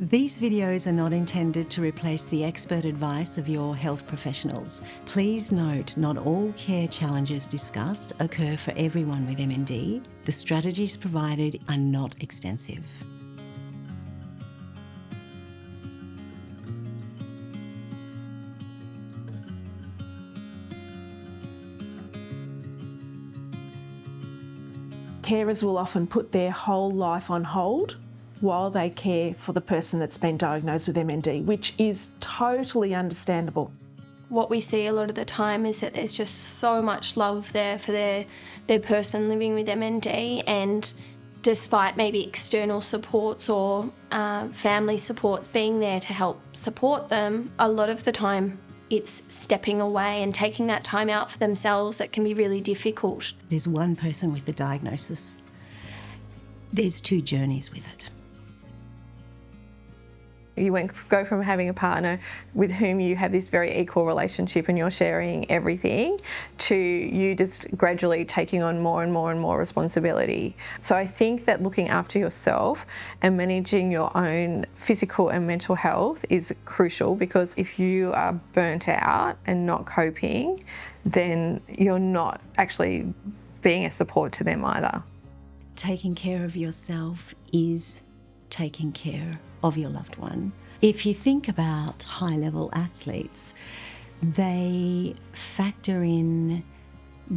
These videos are not intended to replace the expert advice of your health professionals. Please note, not all care challenges discussed occur for everyone with MND. The strategies provided are not extensive. Carers will often put their whole life on hold while they care for the person that's been diagnosed with MND, which is totally understandable. What we see a lot of the time is that there's just so much love there for their person living with MND, and despite maybe external supports or family supports being there to help support them, a lot of the time it's stepping away and taking that time out for themselves that can be really difficult. There's one person with the diagnosis. There's two journeys with it. You go from having a partner with whom you have this very equal relationship and you're sharing everything, to you just gradually taking on more and more and more responsibility. So I think that looking after yourself and managing your own physical and mental health is crucial, because if you are burnt out and not coping, then you're not actually being a support to them either. Taking care of yourself is taking care of your loved one. If you think about high-level athletes, they factor in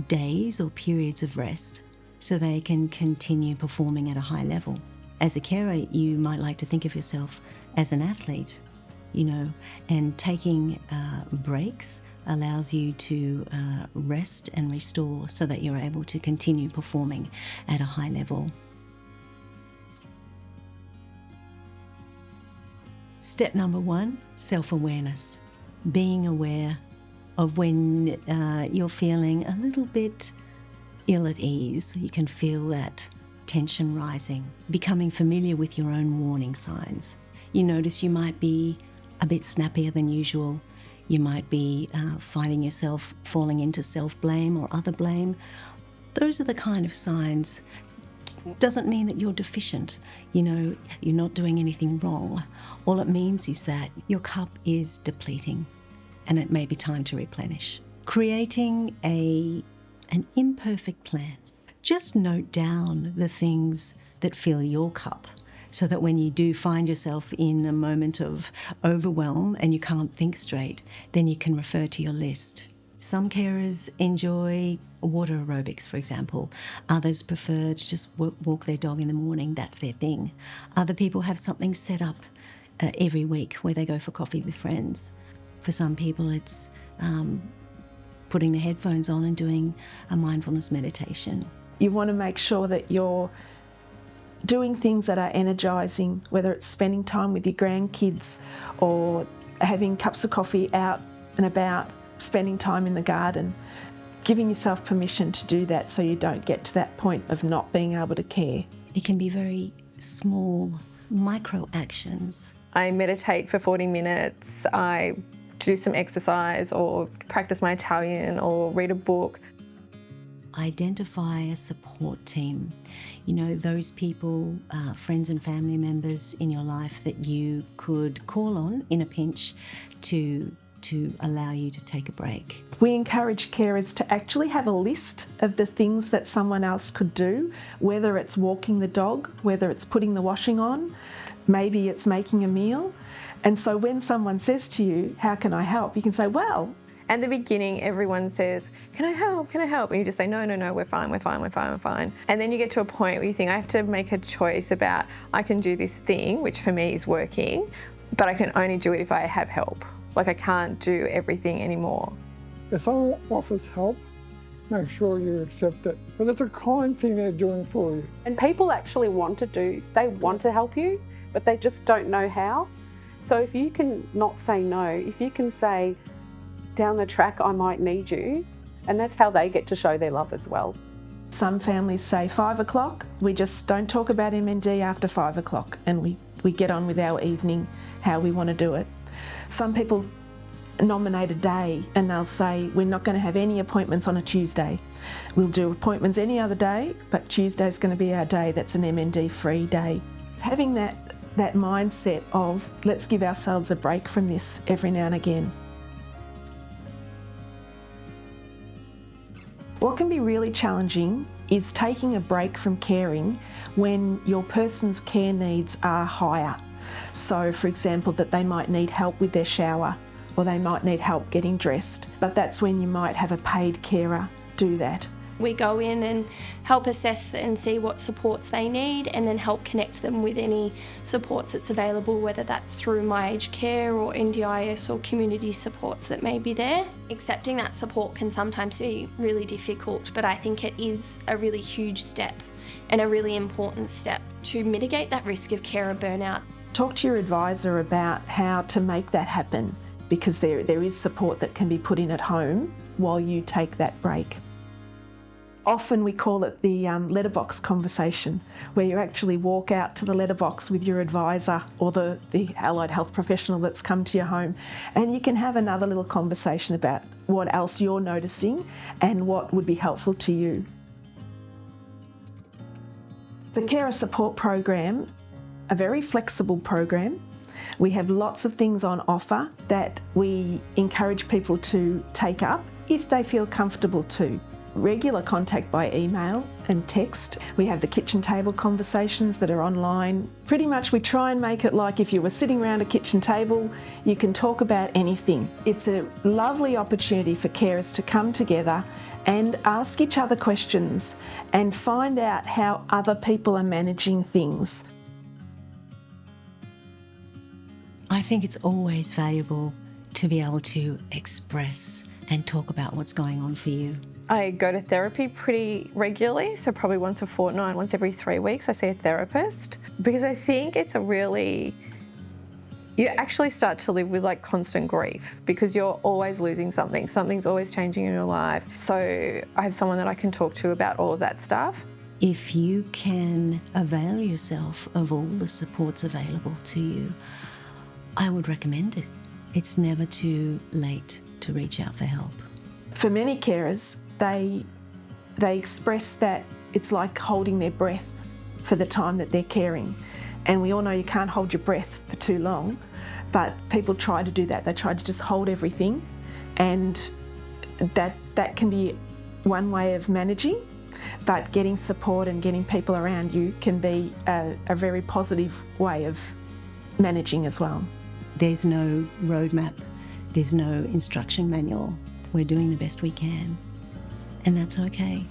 days or periods of rest so they can continue performing at a high level. As a carer, you might like to think of yourself as an athlete, and taking breaks allows you to rest and restore so that you're able to continue performing at a high level. Step number 1, self-awareness. Being aware of when you're feeling a little bit ill at ease. You can feel that tension rising. Becoming familiar with your own warning signs. You notice you might be a bit snappier than usual. You might be finding yourself falling into self-blame or other blame. Those are the kind of signs. Doesn't mean that you're deficient, you're not doing anything wrong. All it means is that your cup is depleting and it may be time to replenish. Creating an imperfect plan. Just note down the things that fill your cup so that when you do find yourself in a moment of overwhelm and you can't think straight, then you can refer to your list. Some carers enjoy water aerobics, for example. Others prefer to just walk their dog in the morning. That's their thing. Other people have something set up every week where they go for coffee with friends. For some people, it's putting the headphones on and doing a mindfulness meditation. You want to make sure that you're doing things that are energising, whether it's spending time with your grandkids or having cups of coffee out and about, spending time in the garden, giving yourself permission to do that so you don't get to that point of not being able to care. It can be very small, micro actions. I meditate for 40 minutes, I do some exercise or practice my Italian or read a book. Identify a support team. Those people, friends and family members in your life that you could call on in a pinch to allow you to take a break. We encourage carers to actually have a list of the things that someone else could do, whether it's walking the dog, whether it's putting the washing on, maybe it's making a meal. And so when someone says to you, how can I help? You can say, well, at the beginning, everyone says, can I help? Can I help? And you just say, no, we're fine. And then you get to a point where you think, I have to make a choice about, I can do this thing, which for me is working, but I can only do it if I have help. Like, I can't do everything anymore. If someone offers help, make sure you accept it. But it's a kind thing they're doing for you. And people actually want to help you, but they just don't know how. So if you can not say no, if you can say, down the track, I might need you, and that's how they get to show their love as well. Some families say 5 o'clock. We just don't talk about MND after 5 o'clock, and we get on with our evening, how we want to do it. Some people nominate a day and they'll say, we're not going to have any appointments on a Tuesday. We'll do appointments any other day, but Tuesday's going to be our day that's an MND free day. Having that that mindset of let's give ourselves a break from this every now and again. What can be really challenging is taking a break from caring when your person's care needs are higher. So, for example, that they might need help with their shower or they might need help getting dressed, but that's when you might have a paid carer do that. We go in and help assess and see what supports they need and then help connect them with any supports that's available, whether that's through My Aged Care or NDIS or community supports that may be there. Accepting that support can sometimes be really difficult, but I think it is a really huge step and a really important step to mitigate that risk of carer burnout. Talk to your advisor about how to make that happen, because there is support that can be put in at home while you take that break. Often we call it the letterbox conversation, where you actually walk out to the letterbox with your advisor or the allied health professional that's come to your home, and you can have another little conversation about what else you're noticing and what would be helpful to you. The Carer Support Program, a very flexible program. We have lots of things on offer that we encourage people to take up if they feel comfortable to. Regular contact by email and text. We have the kitchen table conversations that are online. Pretty much we try and make it like if you were sitting around a kitchen table, you can talk about anything. It's a lovely opportunity for carers to come together and ask each other questions and find out how other people are managing things. I think it's always valuable to be able to express and talk about what's going on for you. I go to therapy pretty regularly, so probably once a fortnight, once every 3 weeks I see a therapist, because I think it's you actually start to live with like constant grief because you're always losing something. Something's always changing in your life. So I have someone that I can talk to about all of that stuff. If you can avail yourself of all the supports available to you, I would recommend it. It's never too late to reach out for help. For many carers, they express that it's like holding their breath for the time that they're caring. And we all know you can't hold your breath for too long, but people try to do that. They try to just hold everything, and that can be one way of managing, but getting support and getting people around you can be a very positive way of managing as well. There's no roadmap, there's no instruction manual. We're doing the best we can, and that's okay.